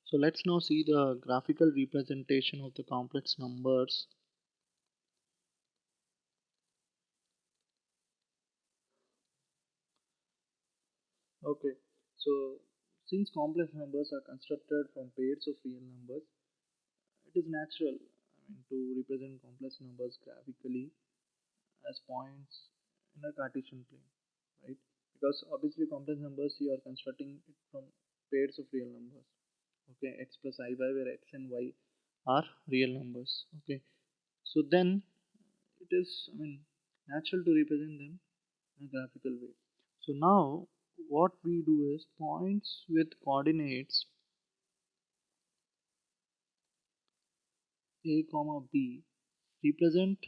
So let's now see the graphical representation of the complex numbers. Okay, so since complex numbers are constructed from pairs of real numbers, it is natural, to represent complex numbers graphically as points in a Cartesian plane, right? Because obviously complex numbers you are constructing it from pairs of real numbers. Okay, x plus iy, where x and y are real numbers. Okay, so then it is, natural to represent them in a graphical way. So now what we do is points with coordinates a comma b represent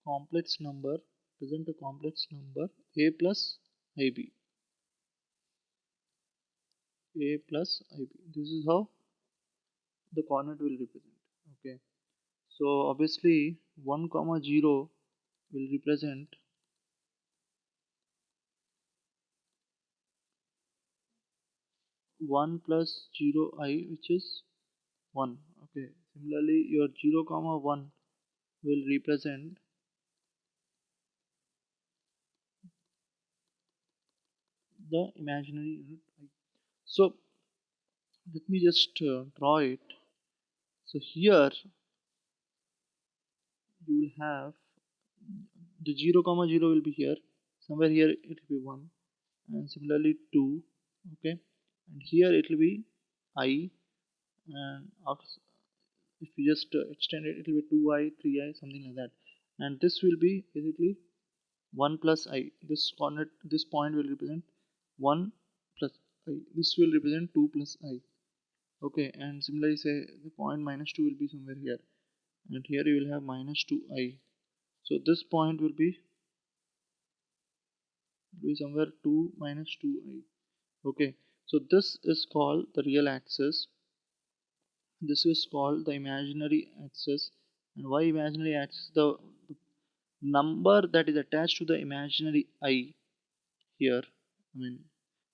complex number present a complex number a plus ib, a plus ib. This is how the coordinate will represent. Okay, so obviously 1 comma 0 will represent 1 plus 0 I, which is 1. Okay, similarly your 0 comma 1 will represent the imaginary unit I. So let me just draw it. So here you will have the 0 comma 0 will be here, somewhere here it will be 1, and similarly 2. Okay, and here it will be I, and after, if you just extend it, it will be 2i, 3i, something like that. And this will be basically 1 plus I. This coordinate, this point will represent 1 plus I. This will represent 2 plus I. Okay, and similarly say the point minus 2 will be somewhere here, and here you will have minus 2i. So this point will be somewhere 2 minus 2i. Okay, so this is called the real axis, this is called the imaginary axis. And why imaginary axis? The number that is attached to the imaginary I here,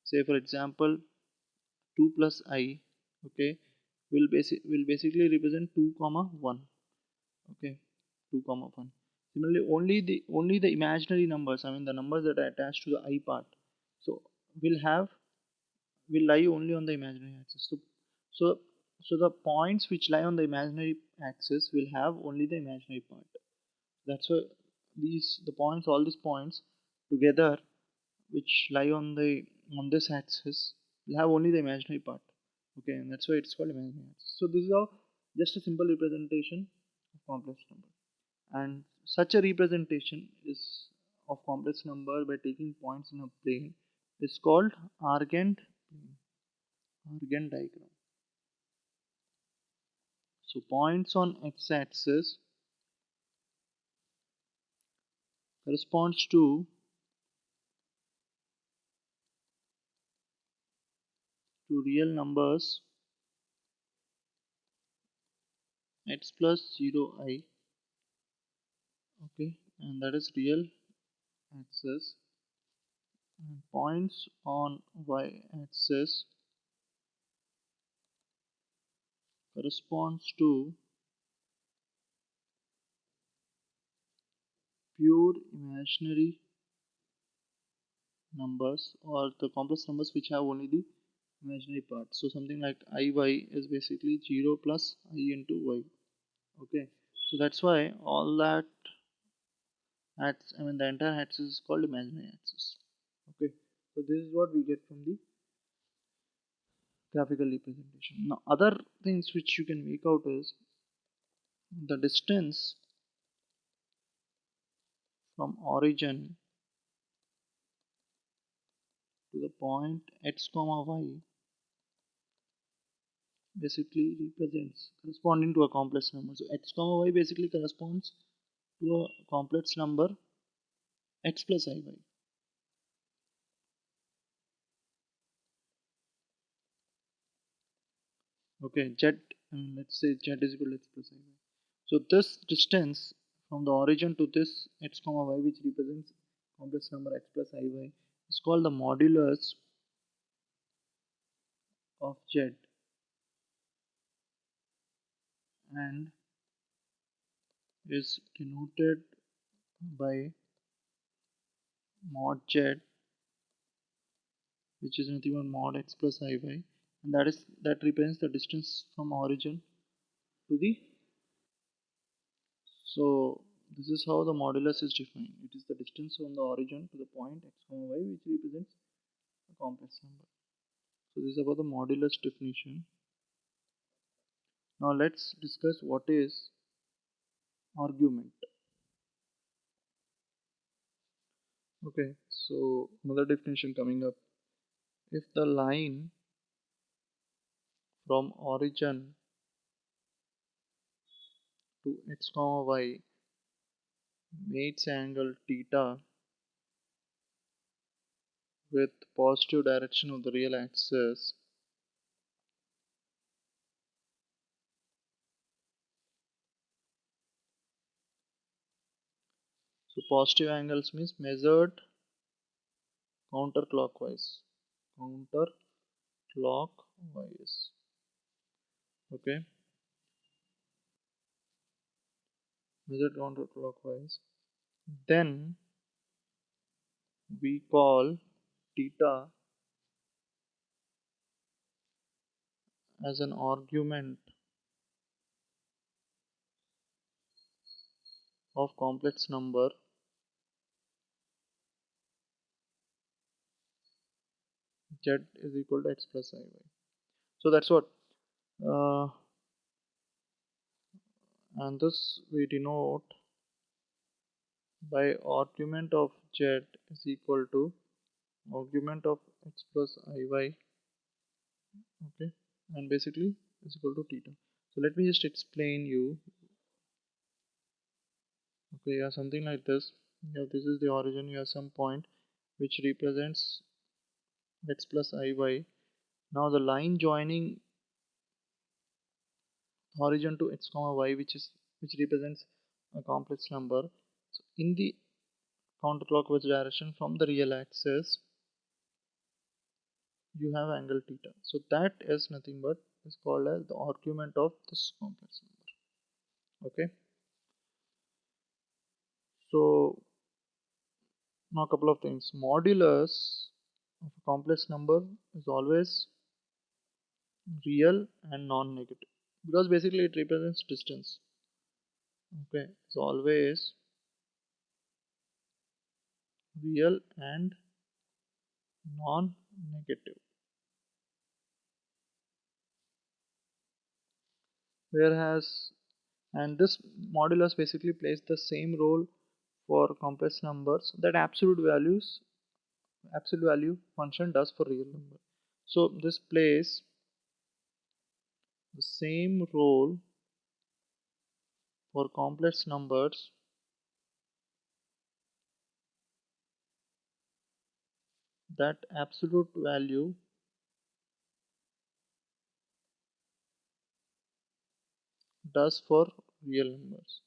say for example 2 plus I, okay, will basically represent 2 comma 1. Okay, 2 comma 1. Similarly only the imaginary numbers, the numbers that are attached to the I part, so will have will lie only on the imaginary axis. So so the points which lie on the imaginary axis will have only the imaginary part. That's why the points, all these points together which lie on this axis will have only the imaginary part. Okay, and that's why it's called imaginary axis. So this is how just a simple representation of complex number. And such a representation is of complex number by taking points in a plane is called Argand plane, Argand diagram. So points on x-axis corresponds to real numbers x plus 0 I. Okay, and that is real axis. And points on y-axis corresponds to pure imaginary numbers, or the complex numbers which have only the imaginary part. So something like iy is basically 0 plus I into y. Okay, so that's why all that the entire axis is called imaginary axis. Okay, so this is what we get from the graphical representation. Now other things which you can make out is the distance from origin to the point x comma y basically represents corresponding to a complex number. So x comma y basically corresponds to a complex number x plus iy. Okay, z, let's say z is equal to x plus iy. So this distance from the origin to this x comma y, which represents complex number x plus iy, is called the modulus of z and is denoted by mod z, which is nothing but mod x plus iy, and that represents the distance from origin to the. So this is how the modulus is defined. It is the distance from the origin to the point x comma y, which represents a complex number. So this is about the modulus definition. Now let's discuss what is argument. Okay, so another definition coming up. If the line from origin to x comma y makes angle theta with positive direction of the real axis, so positive angles means measured counterclockwise. Counterclockwise. Okay, measured counterclockwise. Then we call theta as an argument of complex number z is equal to x plus iy. So that's what, uh, and this we denote by argument of z is equal to argument of x plus iy. Okay, and basically is equal to theta. So let me just explain you. Okay, you have something like this. You have, this is the origin. You have some point which represents x plus iy. Now the line joining origin to x comma y, which represents a complex number. So in the counterclockwise direction from the real axis, you have angle theta. So that is nothing but is called as the argument of this complex number. Okay. So now a couple of things. Modulus of a complex number is always real and non-negative because basically it represents distance. Okay, it's always real and non-negative. Whereas, and this modulus basically plays the same role for complex numbers that absolute value function does for real number. So this plays the same role for complex numbers that absolute value does for real numbers.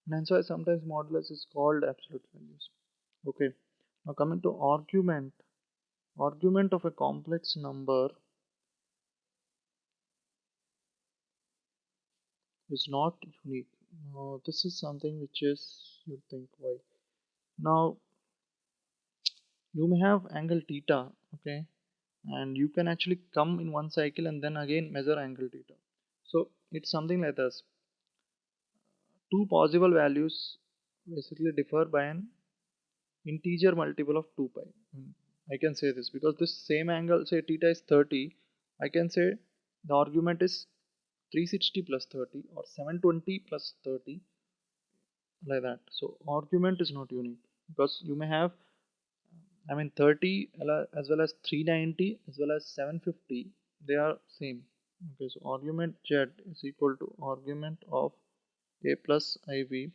And hence why sometimes modulus is called absolute values. Okay. Now coming to argument. Argument of a complex number is not unique. Now this is something which is, you think why. Now you may have angle theta, okay, and you can actually come in one cycle and then again measure angle theta. So it's something like this. Two possible values basically differ by an integer multiple of 2 pi. I can say this because this same angle, say theta is 30, I can say the argument is 360 plus 30 or 720 plus 30, like that. So argument is not unique because you may have, I mean 30 as well as 390 as well as 750, they are same. Okay, so argument z is equal to argument of a plus iv.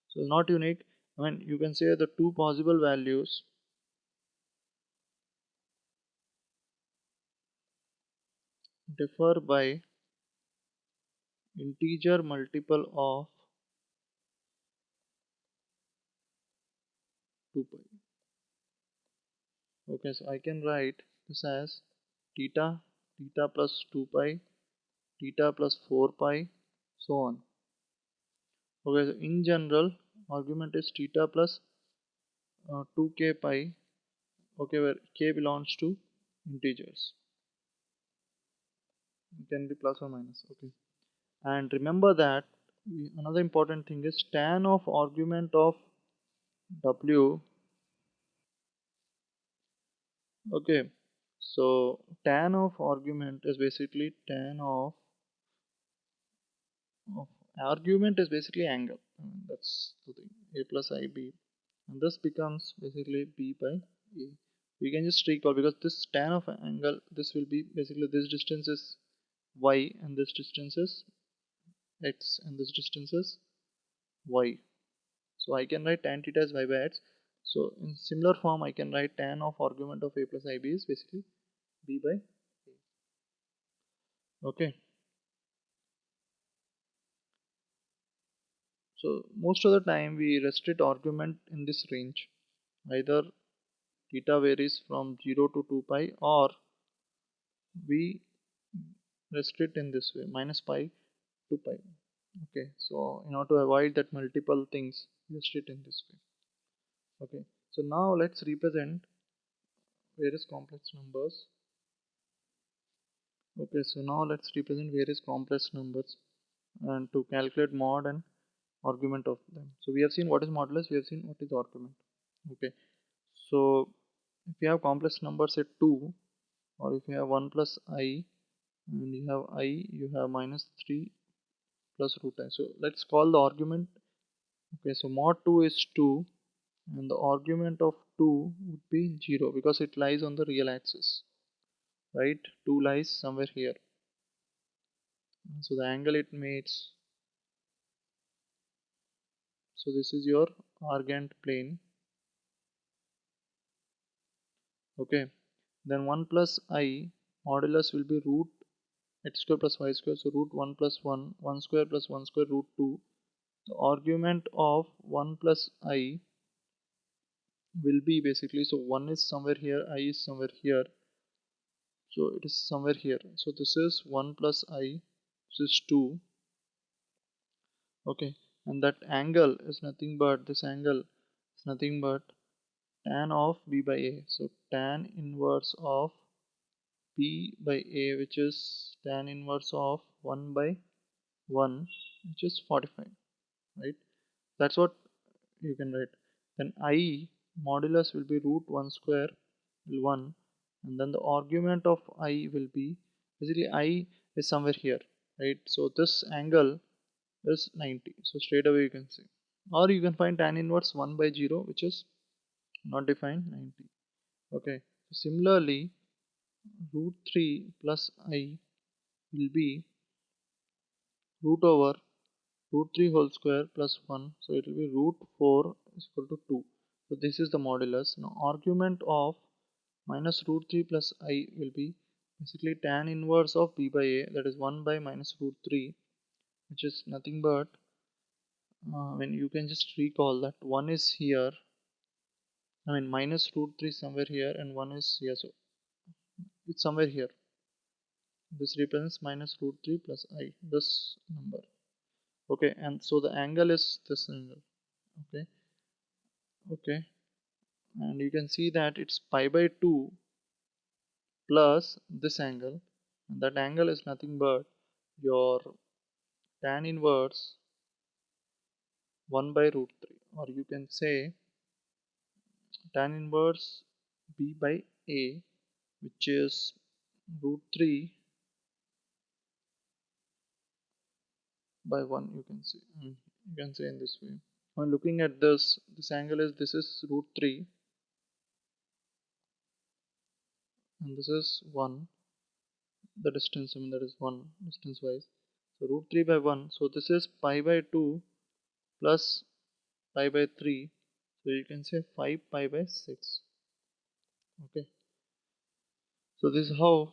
So not unique. I mean you can say the two possible values differ by integer multiple of 2 pi. Okay, so I can write this as theta, theta plus 2 pi, theta plus 4 pi, so on. Okay, so in general, argument is theta plus 2k pi, okay, where k belongs to integers. It can be plus or minus, okay. And remember that another important thing is tan of argument of w. Okay, so tan of argument is basically tan of argument is basically angle. That's the thing. A plus IB, and this becomes basically B by A. We can just recall because this tan of angle, this will be basically this distance is y and this distance is x and this distance is y. So I can write tan theta as y by x. So in similar form, I can write tan of argument of A plus IB is basically B by A. Okay. So most of the time we restrict argument in this range. Either theta varies from 0 to 2 pi or we restrict in this way minus pi to pi. Okay, so in order to avoid that multiple things, restrict in this way. Okay, so now let's represent various complex numbers. Okay, so now let's represent various complex numbers and to calculate mod and argument of them. So we have seen what is modulus, we have seen what is argument. Okay, so if you have complex numbers at 2, or if you have 1 plus I and you have I, you have minus 3 plus root I. So let's call the argument. Okay, so mod 2 is 2 and the argument of 2 would be 0 because it lies on the real axis, right? 2 lies somewhere here. So the angle it makes, so this is your argand plane. Okay, then 1 plus I modulus will be root x square plus y square, so root 1 plus 1, 1 square plus 1 square root 2. The argument of 1 plus I will be basically, so 1 is somewhere here, I is somewhere here, so it is somewhere here. So this is 1 plus I, this is 2. Okay, and that angle is nothing but, this angle is nothing but tan of b by a. So tan inverse of b by a, which is tan inverse of 1 by 1, which is 45, right? That's what you can write. Then I modulus will be root 1 square will 1, and then the argument of I will be basically I is somewhere here, right? So this angle is 90. So straight away you can say, or you can find tan inverse 1 by 0, which is not defined, 90. Okay, so similarly root 3 plus I will be root over root 3 whole square plus 1, so it will be root 4 is equal to 2. So this is the modulus. Now argument of minus root 3 plus I will be basically tan inverse of b by a, that is 1 by minus root 3, which is nothing but when you can just recall that 1 is here, I mean minus root 3 somewhere here and 1 is here, so it's somewhere here. This represents minus root 3 plus I, this number. Okay, and so the angle is this angle. Okay, okay, and you can see that it's pi by 2 plus this angle, and that angle is nothing but your tan inverse 1 by root 3, or you can say tan inverse b by a, which is root 3 by 1, you can say. You can say in this way. When looking at this angle is, this is root 3 and this is 1, the distance, I mean that is 1 distance wise. So root 3 by 1, so this is pi by 2 plus pi by 3, so you can say 5 pi by 6. Okay, so this is how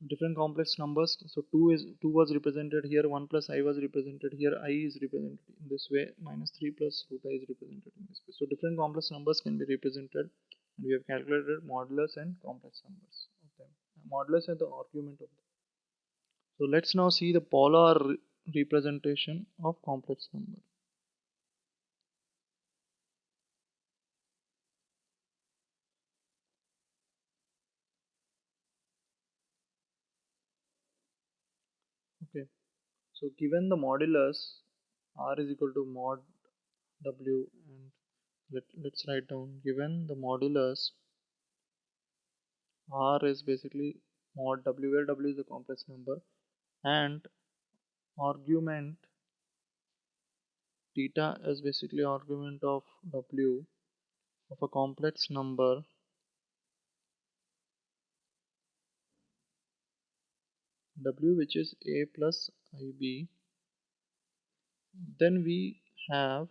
different complex numbers, so 2 was represented here, 1 plus I was represented here, I is represented in this way, minus 3 plus root I is represented in this way. So different complex numbers can be represented And we have calculated modulus and complex numbers of them. Modulus is the argument of them. So let's now see the polar representation of complex number. Okay, so given the modulus r is equal to mod w, and let's write down, given the modulus r is basically mod w, where w is the complex number, and argument theta is basically argument of w of a complex number w, which is a plus ib, then we have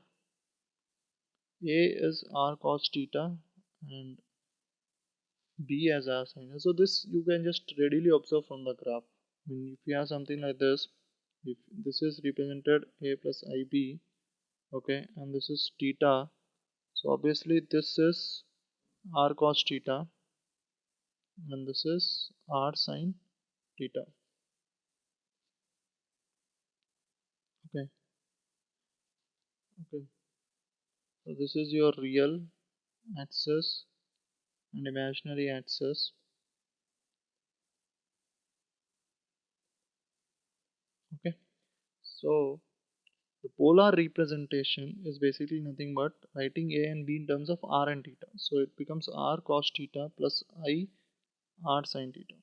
a is r cos theta and b as r sin. So this you can just readily observe from the graph. I mean, if you have something like this, if this is represented a plus ib, okay, and this is theta, so obviously this is r cos theta and this is r sin theta. Okay, okay. So this is your real axis and imaginary axis. Okay, so the polar representation is basically nothing but writing a and b in terms of r and theta. So it becomes r cos theta plus I r sin theta.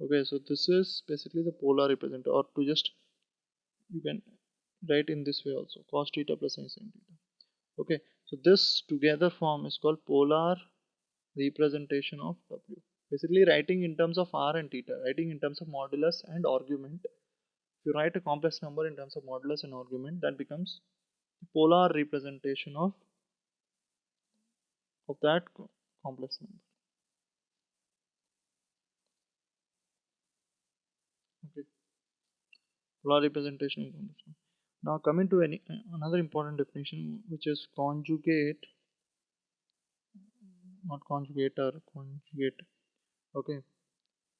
Okay, so this is basically the polar representation, or to just you can write in this way also, cos theta plus I sin theta. Okay, so this together form is called polar representation of w. Basically writing in terms of r and theta, writing in terms of modulus and argument. If you write a complex number in terms of modulus and argument, that becomes the polar representation of that complex number. Okay, polar representation of complex number. Now coming to another important definition, which is conjugate, not conjugator, conjugate. Okay,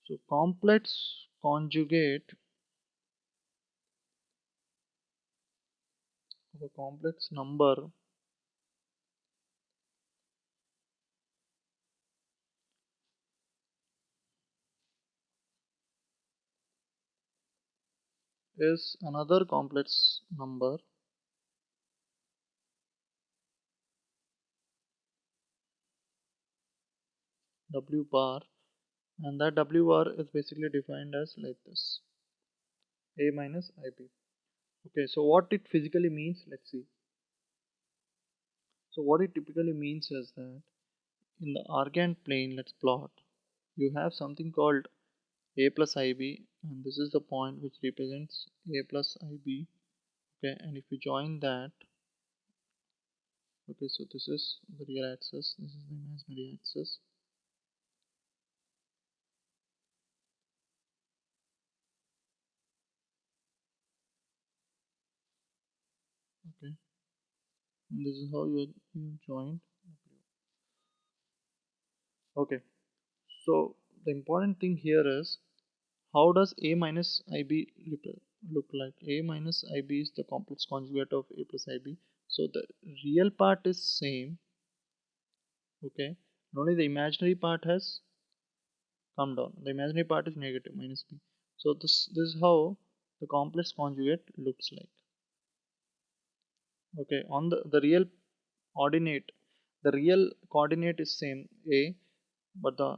so complex conjugate of a complex number is another complex number w bar, and that w bar is basically defined as like this, a minus ib. Okay, so what it physically means, let's see. So what it typically means is that in the argand plane, let's plot, you have something called a plus ib, and this is the point which represents a plus ib. Okay, and if you join that, okay, so this is the real axis, this is the imaginary axis. Okay, and this is how you join. Okay, so the important thing here is, how does a minus ib look like? A minus ib is the complex conjugate of a plus ib. So the real part is same, okay, and only the imaginary part has come down. The imaginary part is negative minus b. So this is how the complex conjugate looks like. Okay, on the real ordinate, the real coordinate is same a, but the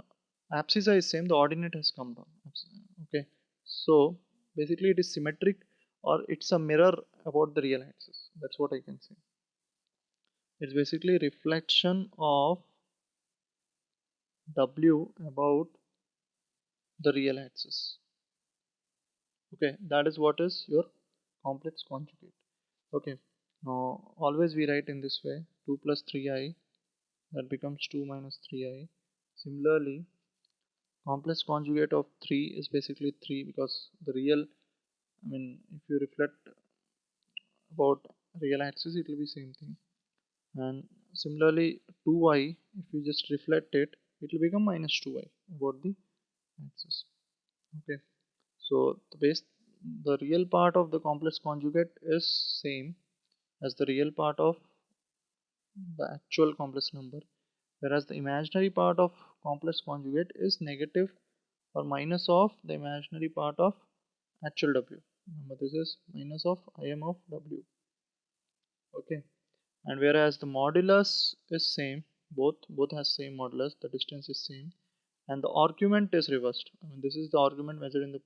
abscissa is same, the ordinate has come down. Okay, so basically it is symmetric, or it's a mirror about the real axis. That's what I can say. It's basically reflection of w about the real axis. Okay, that is what is your complex conjugate. Okay, now always we write in this way, 2 plus 3i, that becomes 2 minus 3i. Similarly, complex conjugate of 3 is basically 3, because the real, I mean, if you reflect about real axis, it will be same thing. And similarly 2i, if you just reflect it, it will become minus 2i about the axis. Okay, so the real part of the complex conjugate is same as the real part of the actual complex number, whereas the imaginary part of complex conjugate is negative or minus of the imaginary part of actual w. Remember, this is minus of im of w. Okay, and whereas the modulus is same, both has same modulus, the distance is same, and the argument is reversed. I mean, this is the argument measured in the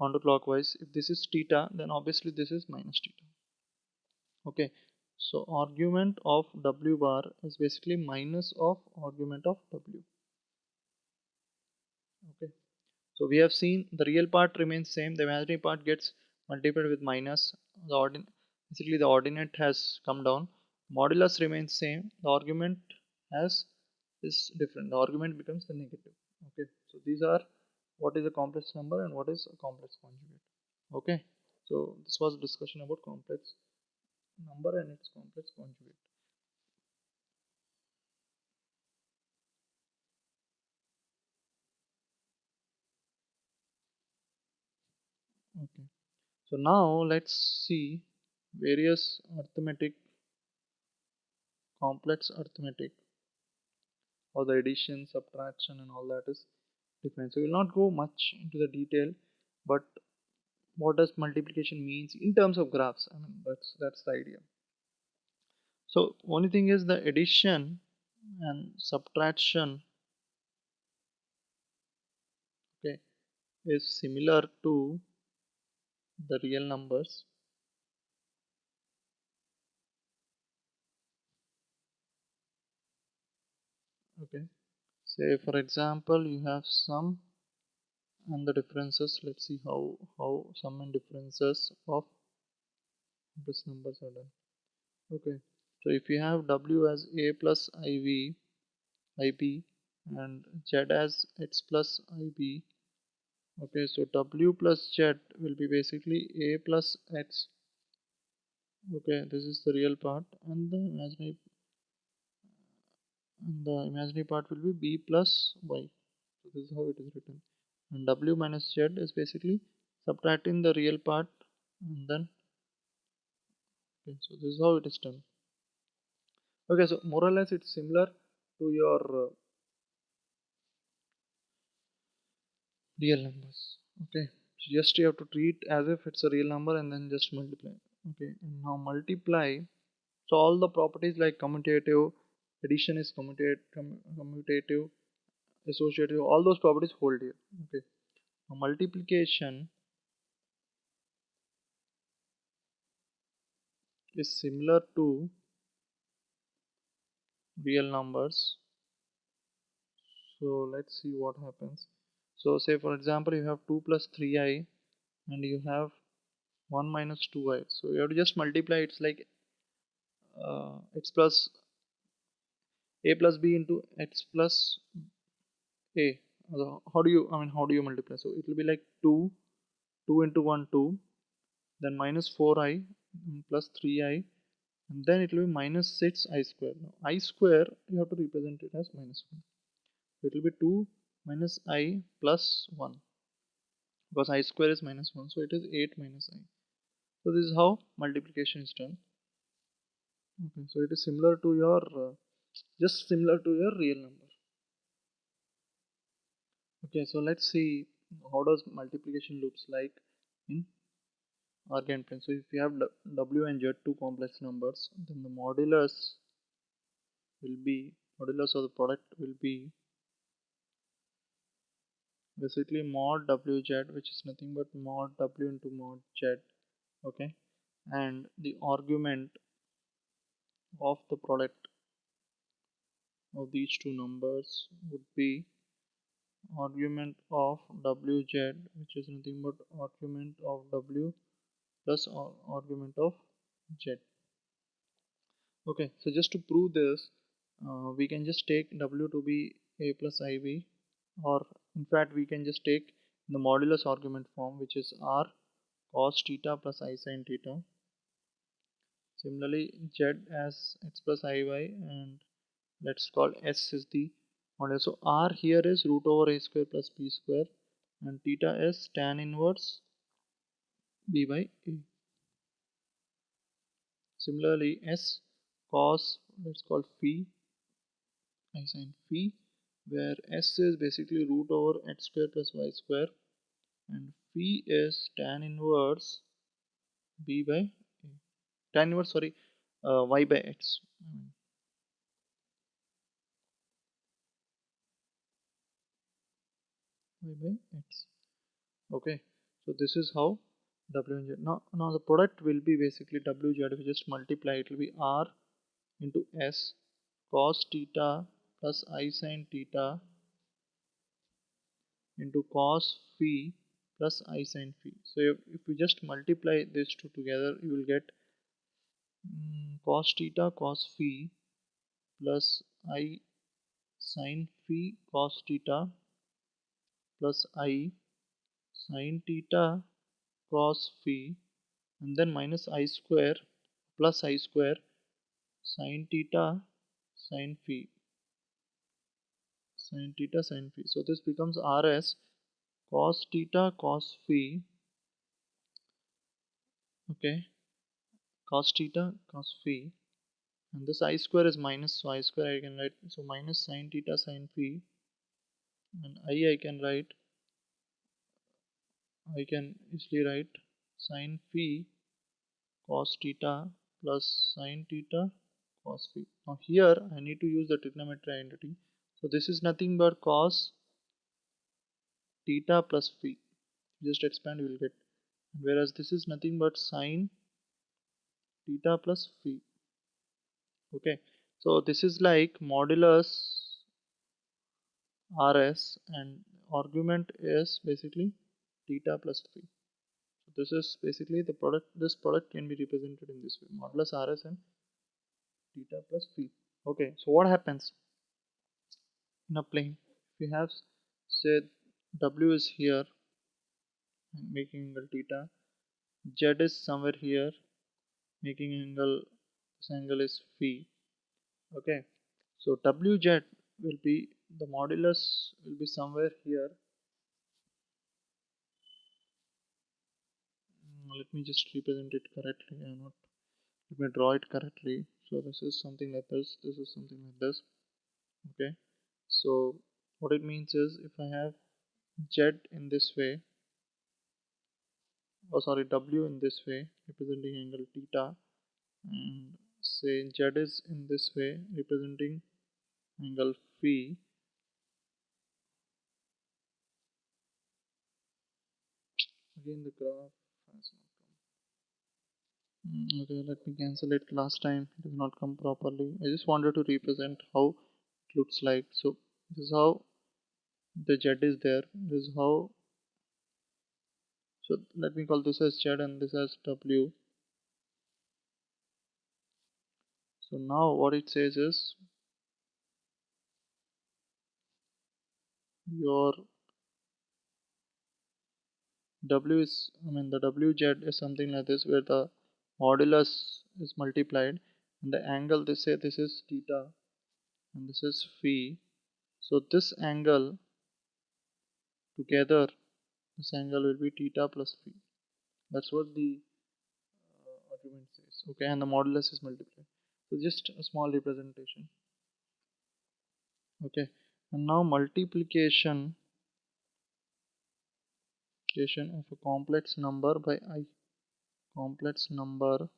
counterclockwise. If this is theta, then obviously this is minus theta. Okay, so argument of w bar is basically minus of argument of w. Okay, so we have seen the real part remains same, the imaginary part gets multiplied with minus, basically the ordinate has come down, modulus remains same, the argument has is different, the argument becomes the negative. Okay, so these are what is a complex number and what is a complex conjugate. Okay, so this was a discussion about complex number and its complex conjugate. Okay, so now let's see various arithmetic, complex arithmetic, or the addition, subtraction, and all that is different. So we'll not go much into the detail, but what does multiplication means in terms of graphs? I mean, that's the idea. So only thing is the addition and subtraction, okay, is similar to the real numbers. Okay, say for example you have sum and the differences. Let's see how sum and differences of these numbers are done. Okay, so if you have w as a plus ib and z as x plus ib, okay, so w plus z will be basically a plus x. Okay, this is the real part, and the imaginary part will be b plus y. So this is how it is written. And w minus z is basically subtracting the real part, and then okay, so this is how it is done. Okay, so more or less it's similar to your real numbers. Okay, so just you have to treat as if it's a real number and then just multiply. Okay, and now multiply. So all the properties like commutative, addition is commutative, associative, all those properties hold here. Okay, now multiplication is similar to real numbers. So let's see what happens. So say for example you have 2 plus 3i and you have 1 minus 2i, so you have to just multiply. It's like x plus a plus b into x plus a. How do you, I mean, how do you multiply? So it will be like 2 into 1 2, then minus 4i plus 3i, and then it will be minus 6i square. Now I square you have to represent it as minus 1, so it will be 2 minus I plus 1, because I square is minus 1, so it is 8 minus I. So this is how multiplication is done. Okay, so it is similar to your just similar to your real number. Okay, so let's see how does multiplication looks like in Argand plane. So if you have w and z, two complex numbers, then the modulus of the product will be basically mod wz, which is nothing but mod w into mod z. Okay, and the argument of the product of these two numbers would be argument of wz, which is nothing but argument of w plus argument of z. Okay, so just to prove this, we can just take w to be a plus ib, or in fact we can just take the modulus argument form, which is r cos theta plus I sin theta. Similarly, z as x plus iy, and let's call s is the model. So r here is root over a square plus b square, and theta is tan inverse b by a. Similarly, s cos, let's call phi I sin phi, where s is basically root over x square plus y square, and phi is tan inverse b by a. Tan inverse, sorry, y by x. Y by x. Okay, so this is how w and z. Now the product will be basically w z. If you just multiply, it will be r into s cos theta plus I sin theta into cos phi plus I sin phi. So if you just multiply these two together, you will get cos theta cos phi plus I sin phi cos theta plus I sin theta cos phi, and then minus I square plus I square sin theta sin phi sin theta sin phi. So this becomes rs cos theta cos phi. Okay, cos theta cos phi, and this I square is minus, so I square I can write, so minus sin theta sin phi, and I can write, I can easily write sin phi cos theta plus sin theta cos phi. Now here I need to use the trigonometry identity. So this is nothing but cos theta plus phi. Just expand, you will get. Whereas this is nothing but sin theta plus phi. Okay, so this is like modulus rs, and argument is basically theta plus phi. So this is basically the product. This product can be represented in this way: modulus rs and theta plus phi. Okay, so what happens in a plane? If we have, say, w is here making angle theta, z is somewhere here making angle, this angle is phi. Okay, so wz will be, the modulus will be somewhere here. Let me just represent it correctly, or not, let me draw it correctly. So this is something like this, this is something like this. Okay, so what it means is, if I have z in this way, oh sorry, w in this way representing angle theta, and say z is in this way representing angle phi. Again the graph has not come. Okay, let me cancel it. Last time it has not come properly. I just wanted to represent how it looks like. So this is how the z is there, this is how, so let me call this as z and this as w. So now what it says is, your w is, I mean the wz is something like this, where the modulus is multiplied, and the angle, they say this is theta and this is phi. So this angle together, this angle will be theta plus phi. That's what the argument says. Okay, and the modulus is multiplied. So just a small representation. Okay, and now multiplication of a complex number by I, complex number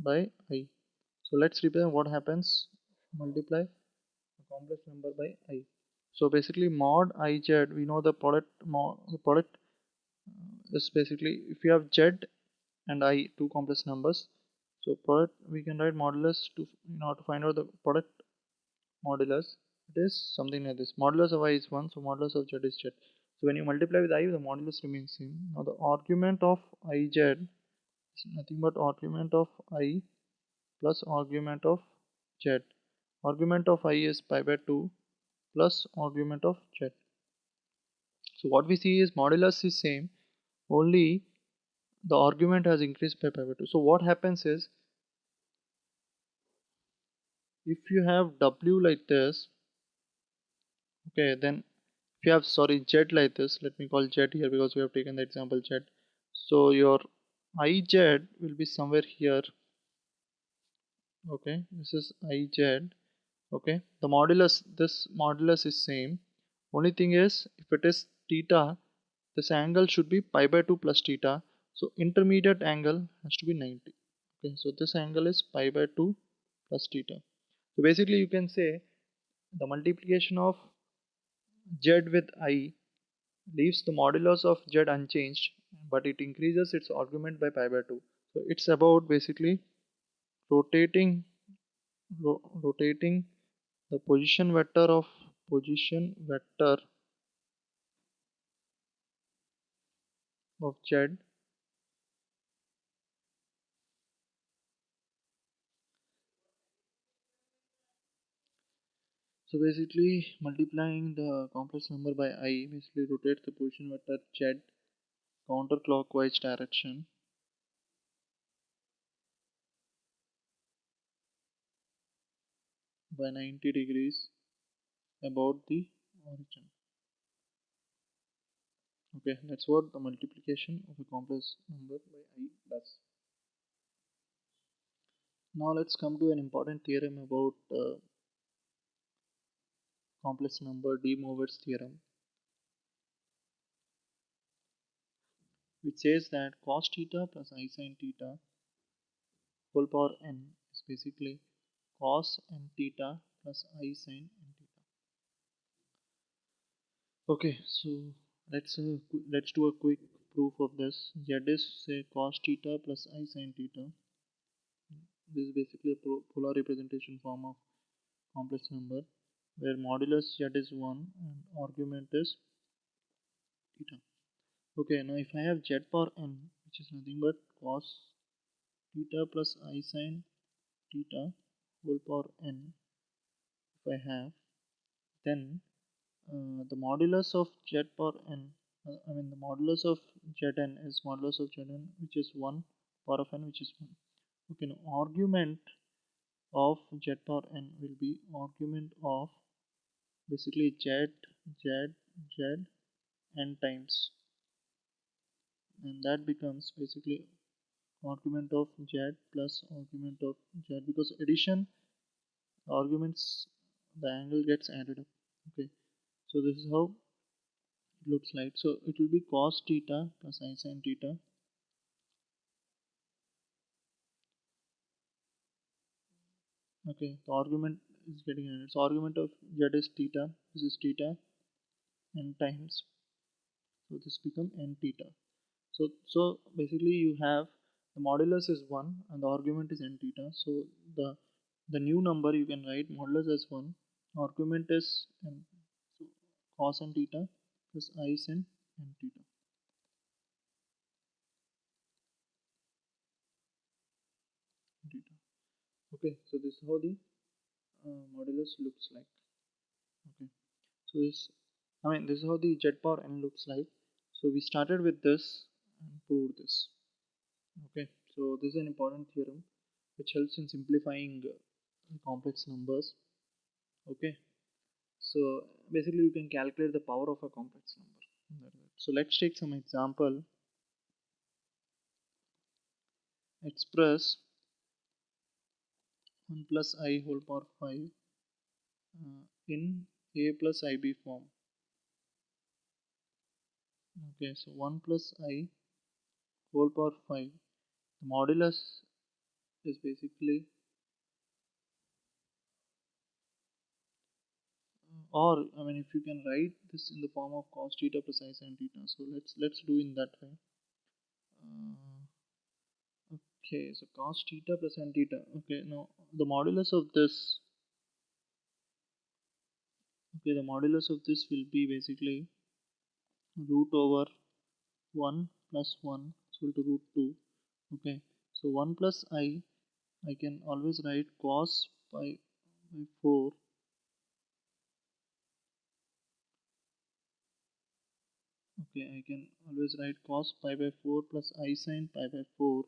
by I. So let's represent what happens, multiply a complex number by I. So basically mod ij, we know the product, the product is basically, if you have z and I, two complex numbers, so product, we can write modulus to, in order to find out the product modulus, it is something like this: modulus of I is 1, so modulus of z is z. So when you multiply with I, the modulus remains same. Now the argument of ij is nothing but argument of I plus argument of z. Argument of I is pi by 2 plus argument of z. So what we see is modulus is same, only the argument has increased by pi by 2. So what happens is, if you have w like this, okay, then if you have, sorry, z like this, let me call z here because we have taken the example z. So your iz will be somewhere here. Okay, this is iz. Okay, the modulus, this modulus is same. Only thing is, if it is theta, this angle should be pi by 2 plus theta. So intermediate angle has to be 90. Okay, so this angle is pi by 2 plus theta. So basically you can say the multiplication of z with I leaves the modulus of z unchanged, but it increases its argument by pi by 2. So it's about basically rotating rotating the position vector of z. So basically multiplying the complex number by I basically rotates the position vector z counterclockwise direction by 90 degrees about the origin. Okay, that's what the multiplication of a complex number by I does. Now let's come to an important theorem about complex number, De Moivre's theorem, which says that cos theta plus I sin theta whole power n is basically cos n theta plus I sin n theta. Okay, so let's do a quick proof of this. Z is say cos theta plus I sin theta. This is basically a polar representation form of complex number where modulus z is 1 and argument is theta. Okay, now if I have z power n, which is nothing but cos theta plus I sin theta whole power n, if I have, then the modulus of z power n, I mean the modulus of zn is modulus of zn, which is 1 power of n, which is 1. Okay, now argument of z power n will be argument of basically z n times, and that becomes basically argument of z plus argument of z, because addition arguments, the angle gets added up. Okay, so this is how it looks like. So it will be cos theta plus I sin theta. Okay, the argument is getting added. So argument of z is theta, this is theta n times, so this become n theta. So basically you have the modulus is 1 and the argument is n theta. So the new number you can write modulus as 1, argument is n, so cos n theta plus I sin n theta. Okay, so this is how the modulus looks like. Okay, so this is how the z power n looks like. So we started with this and proved this. Okay, so this is an important theorem which helps in simplifying complex numbers. Okay, so basically you can calculate the power of a complex number. So let's take some example. Express 1 plus I whole power 5 in a plus ib form. Okay, so 1 plus I whole power 5, the modulus is basically, or I mean if you can write this in the form of cos theta plus I sin theta, so let's do in that way. Okay, so cos theta plus sin theta. Okay, now the modulus of this, okay, the modulus of this will be basically root over 1 plus 1 equal to root 2. Okay, so 1 plus I can always write cos pi by 4. Okay, Okay, I can always write cos pi by 4 plus I sin pi by 4.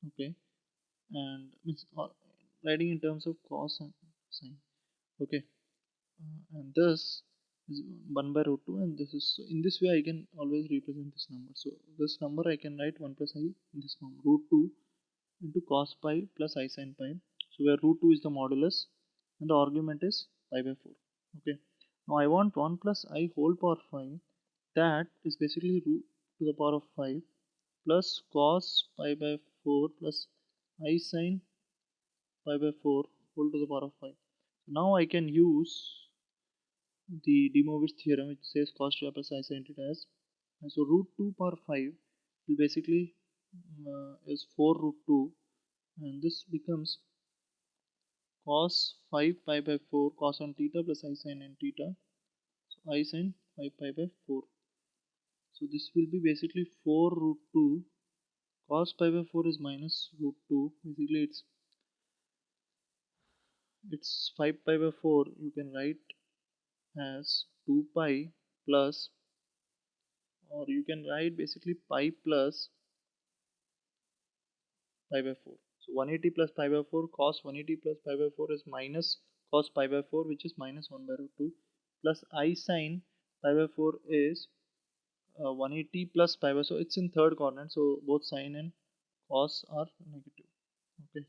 Okay, and means writing in terms of cos and sine. Okay, and this is 1 by root 2, and this is, so in this way I can always represent this number. So this number I can write 1 plus I in this form, root 2 into cos pi plus I sin pi. So where root 2 is the modulus and the argument is pi by 4. Okay, now I want 1 plus I whole power 5, that is basically root to the power of 5 plus cos pi by 4 plus I sin pi by 4 whole to the power of 5. Now I can use the De Moivre's theorem, which says cos theta plus I sin theta as, so root 2 power 5 will basically is 4 root 2, and this becomes cos 5 pi by 4 cos n theta plus I sin n theta, so I sin 5 pi by 4. So this will be basically 4 root 2 cos pi by 4 is minus root 2, basically it's 5 pi by 4, you can write as 2 pi plus, or you can write basically pi plus pi by 4. So 180 plus pi by 4 cos 180 plus pi by 4 is minus cos pi by 4, which is minus 1 by root 2, plus I sin pi by 4 is 180 plus pi by, so it's in third quadrant, so both sin and cos are negative. Okay,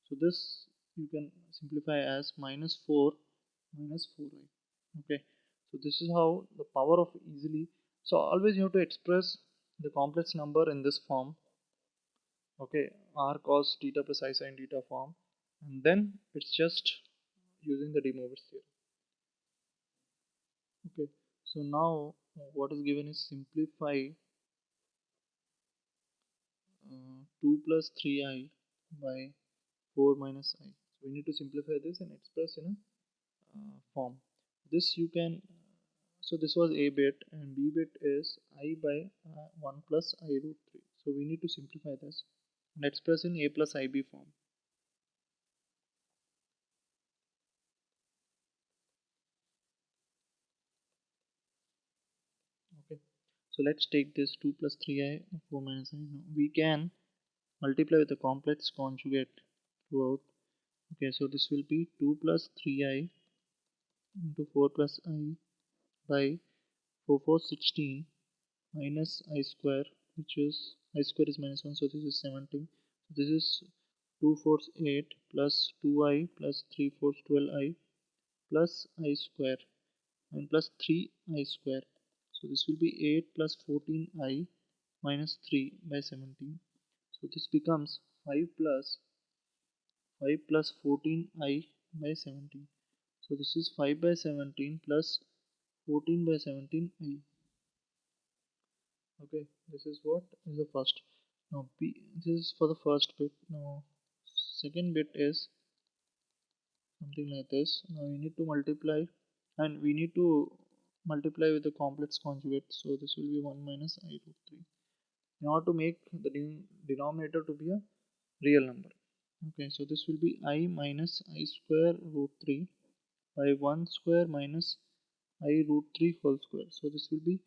so this you can simplify as minus 4 minus 4i. Okay, so this is how the power of easily, so always you have to express the complex number in this form. Okay, r cos theta plus I sin theta form, and then it's just using the De Moivre's theorem. Okay, so now what is given is simplify 2 plus 3i by 4 minus I. So we need to simplify this and express in a form. This you can, so this was a bit, and b bit is I by 1 plus I root 3. So we need to simplify this and express in a plus ib form. Okay, so let's take this 2 plus 3i 4 minus I. Now we can multiply with the complex conjugate throughout. Okay, so this will be 2 plus 3i into 4 plus I by 4 4 16 minus I square, which is I square is minus 1, so this is 17. So this is 2 fours 8 plus 2i plus 3 fours 12i plus I square and plus 3i square. So this will be 8 plus 14i minus 3 by 17. So this becomes 5 plus 14i by 17. So this is 5 by 17 plus 14 by 17i. Okay, this is what is the first. Now b, this is for the first bit. Now second bit is something like this. Now we need to multiply, and we need to multiply with the complex conjugate, so this will be 1 minus I root 3 in order to make the denominator to be a real number. Okay, so this will be I minus I square root 3 by 1 square minus I root 3 whole square. So this will be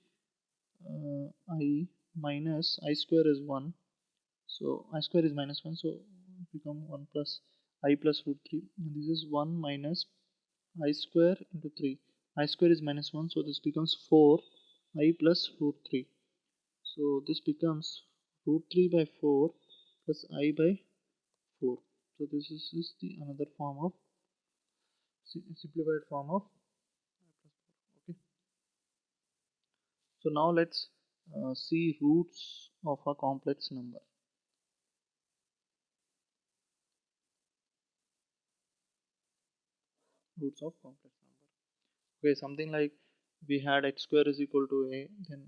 I minus I square is 1, so I square is minus 1, so it become 1 plus I plus root 3, and this is 1 minus I square into 3. I square is minus 1, so this becomes 4 I plus root 3. So this becomes root 3 by 4 plus I by 4. So this is the another form of simplified form of I plus 4. Okay, so now let's see roots of a complex number. Roots of complex number. Okay, something like we had x square is equal to a, then it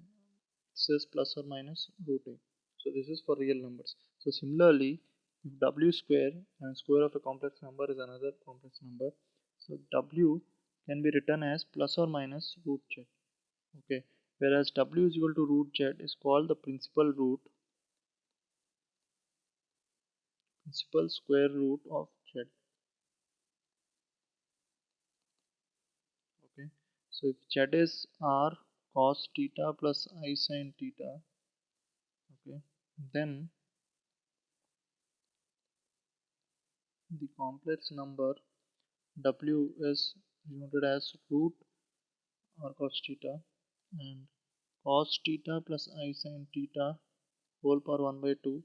says plus or minus root a. So this is for real numbers. So similarly, if w square and square of a complex number is another complex number, so w can be written as plus or minus root z. Okay, whereas w is equal to root z is called the principal square root of z. Okay, So if z is r cos theta plus I sin theta, okay, then the complex number w is denoted as root r cos theta and cos theta plus I sin theta whole power 1 by 2,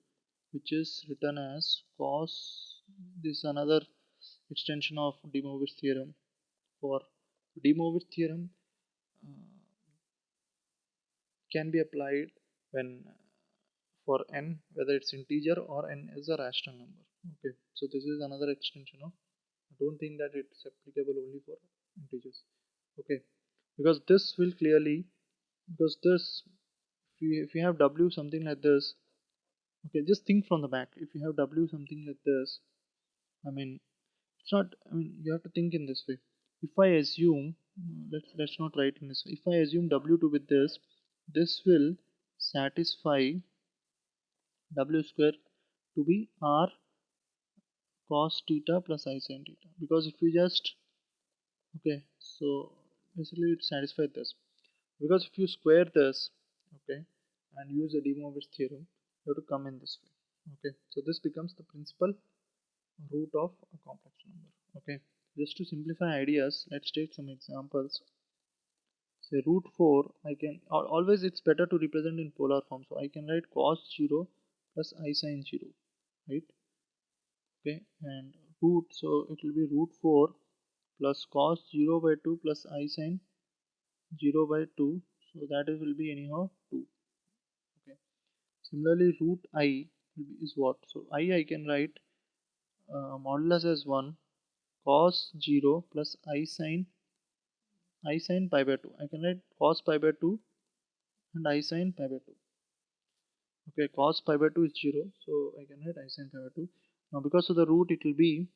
which is written as cos. This is another extension of De Moivre's theorem. For De Moivre's theorem uh, can be applied when for n, whether it's integer or n is a rational number. Okay, so this is another extension of. I don't think that it's applicable only for integers. Okay, because this will clearly, because this, if you have w something like this, okay, just think from the back. If you have w something like this, I mean, it's not, I mean, you have to think in this way. If I assume, let's not write in this way. If I assume w to be this will satisfy w square to be r cos theta plus I sin theta, because if you just, okay, so basically it satisfies this, because if you square this, okay, and use the De Moivre's theorem, you have to come in this way. Okay, so this becomes the principal root of a complex number. Okay, just to simplify ideas, let's take some examples. Say root 4, I can always, it's better to represent in polar form, so I can write cos 0 plus I sin 0, right? Okay, and root, so it will be root 4 plus cos 0 by 2 plus I sin 0 by 2, so that will be anyhow 2. Okay, similarly root I is what? So I can write modulus as 1 cos 0 plus I sin pi by 2. I can write cos pi by 2 and I sin pi by 2. Okay, cos pi by 2 is 0, so I can write I sin pi by 2. Now because of the root, it will be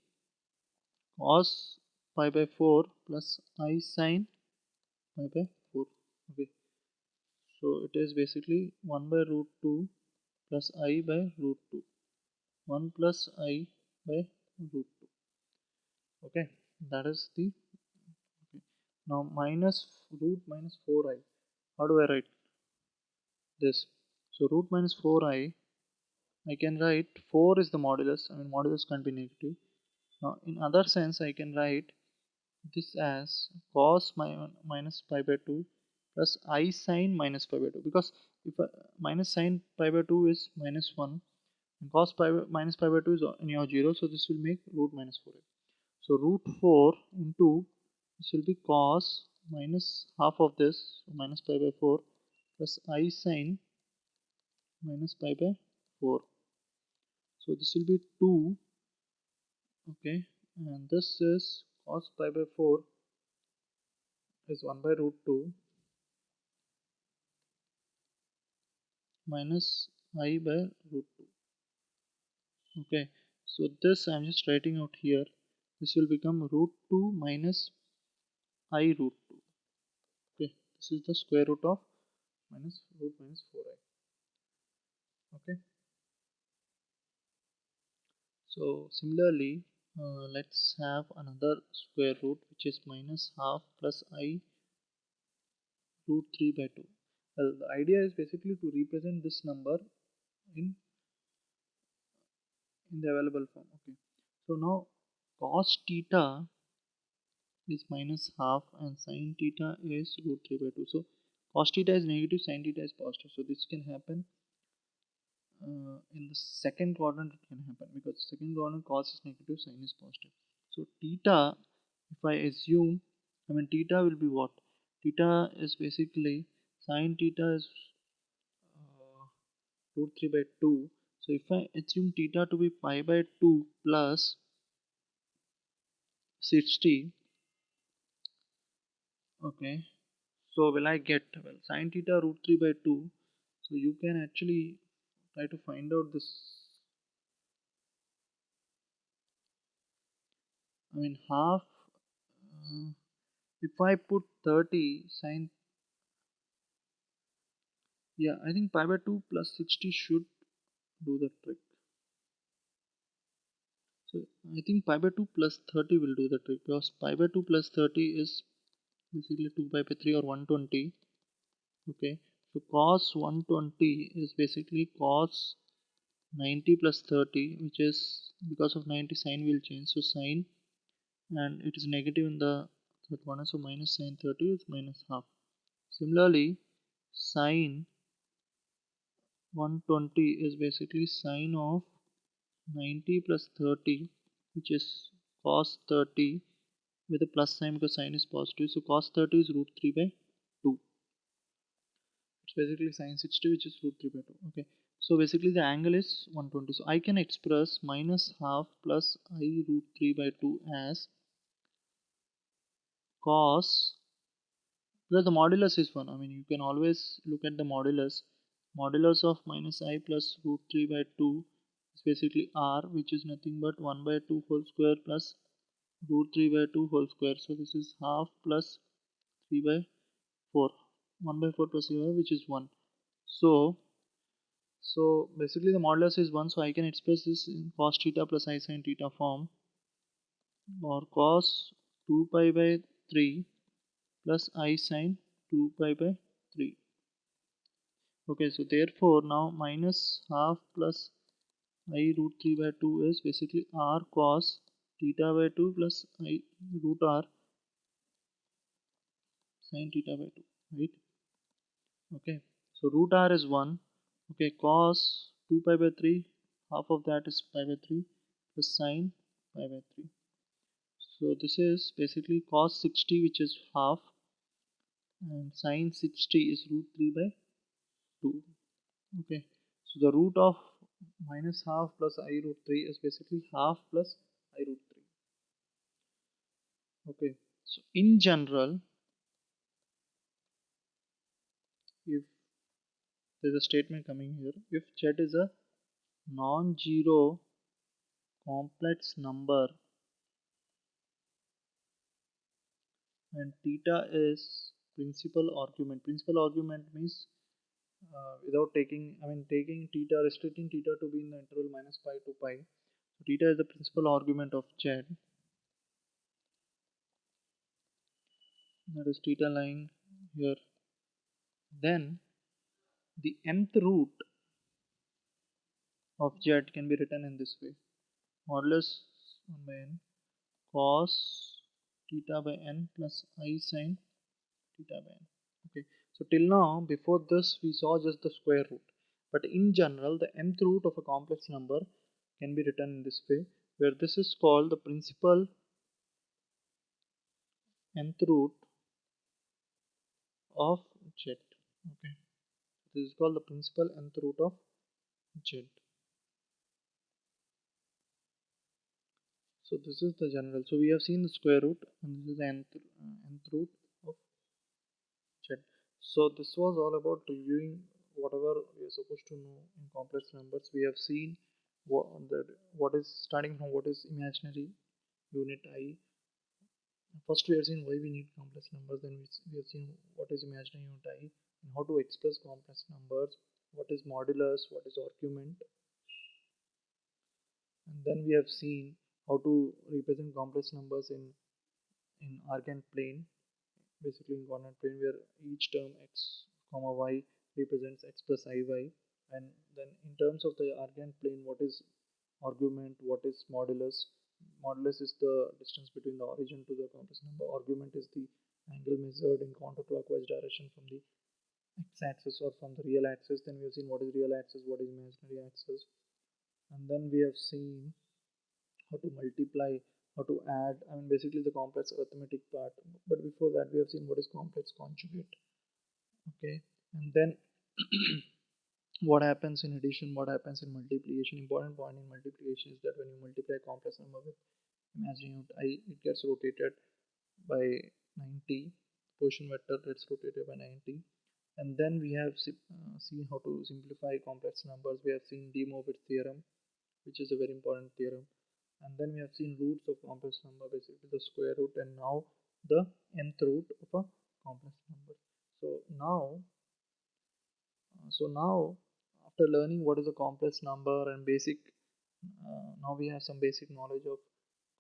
cos pi by 4 plus I sin pi by 4. Okay, so it is basically 1 by root 2 plus I by root 2. 1 plus I by root 2. Okay, that is the, okay. Now minus root minus 4i. How do I write this? So root minus 4i, I can write 4 is the modulus. I mean, modulus can't be negative. Now in other sense, I can write this as cos minus pi by 2 plus I sin minus pi by 2, because if minus sin pi by 2 is minus 1 and cos pi by, minus pi by 2 is anyhow 0, so this will make root minus 4. So root 4 into, this will be cos minus half of this, so minus pi by 4 plus I sin minus pi by 4. So this will be 2. Okay, and this is cos pi by 4 is 1 by root 2 minus I by root 2. Okay, so this I'm just writing out here. This will become root 2 minus I root 2. Okay, this is the square root of minus root minus 4i. Okay, so similarly, let's have another square root, which is minus half plus I root 3 by 2. Well, the idea is basically to represent this number in the available form. Okay, so now cos theta is minus half and sin theta is root 3 by 2. So cos theta is negative, sin theta is positive. So this can happen in the second quadrant. It can happen because second quadrant cos is negative, sin is positive. So theta, if I assume, I mean theta will be what? Theta is basically sin theta is root 3 by 2. So if I assume theta to be pi by 2 plus 60, okay, so will I get, well, sin theta root 3 by 2. So you can actually try to find out this. I mean half, if I put 30 sin, yeah, I think pi by 2 plus 60 should do the trick. So I think pi by 2 plus 30 will do the trick, because pi by 2 plus 30 is basically 2 pi by 3 or 120. Okay, so cos 120 is basically cos 90 plus 30, which is because of 90 sign will change, so sine, and it is negative in the third corner, so minus sine 30 is minus half. Similarly, sine 120 is basically sine of 90 plus 30, which is cos 30 with a plus sign because sine is positive, so cos 30 is root 3 by 2. It's basically sine 60, which is root 3 by 2. Okay, so basically the angle is 120, so I can express minus half plus I root 3 by 2 as cos, because the modulus is 1. I mean, you can always look at the modulus. Modulus of minus I plus root 3 by 2 is basically r, which is nothing but 1 by 2 whole square plus root 3 by 2 whole square. So this is half plus 3 by 4. 1 by 4 plus 3 by, which is 1. So basically the modulus is 1, so I can express this in cos theta plus I sin theta form, or cos 2 pi by 3 plus I sin 2 pi by 3. Okay, so therefore now minus half plus I root 3 by 2 is basically r cos theta by 2 plus I root r sin theta by 2, right? Okay, so root r is 1. Okay, cos 2 pi by 3, half of that is pi by 3 plus sin pi by 3. So this is basically cos 60, which is half, and sin 60 is root 3 by 2. Okay, so the root of minus half plus I root 3 is basically half plus I root 3. Okay, so in general, if there's a statement coming here, if z is a non-zero complex number and theta is principal argument means without taking, I mean taking theta, restricting theta to be in the interval minus pi to pi. So theta is the principal argument of z, that is theta lying here. Then the nth root of z can be written in this way: modulus 1 by n cos theta by n plus I sin theta by n. Okay, so till now, before this we saw just the square root, but in general the nth root of a complex number can be written in this way, where this is called the principal nth root of z. Okay, this is called the principal nth root of z. So this is the general. So we have seen the square root, and this is the nth root of z. So this was all about reviewing whatever we are supposed to know in complex numbers. We have seen what is starting from what is imaginary unit I. First we have seen why we need complex numbers. Then we have seen what is imaginary unit I and how to express complex numbers. What is modulus? What is argument? And then we have seen how to represent complex numbers in argand plane, basically in coordinate plane, where each term x comma y represents x plus iy. And then in terms of the argand plane, what is argument, what is modulus? Modulus is the distance between the origin to the complex number. Argument is the angle measured in counterclockwise direction from the x-axis or from the real axis. Then we have seen what is real axis, what is imaginary axis, and then we have seen how to multiply, how to add, I mean basically the complex arithmetic part. But before that we have seen what is complex conjugate. Okay, and then what happens in addition, what happens in multiplication. Important point in multiplication is that when you multiply a complex number with imaginary unit I, it gets rotated by 90. Position vector gets rotated by 90. And then we have seen how to simplify complex numbers. We have seen De Moivre theorem, which is a very important theorem. And then we have seen roots of complex number, basically the square root, and now the nth root of a complex number. So now after learning what is a complex number and basic, now we have some basic knowledge of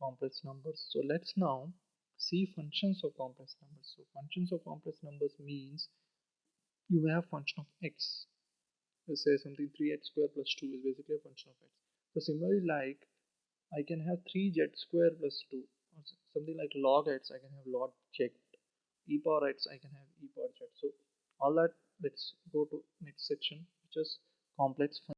complex numbers. So let's now see functions of complex numbers. So functions of complex numbers means you may have function of x. Let's say something 3x square plus 2 is basically a function of x. So similarly, like I can have 3z square plus 2, or something like log x, I can have log z. E power x, I can have e power z. So all that, let's go to next section, which is complex functions.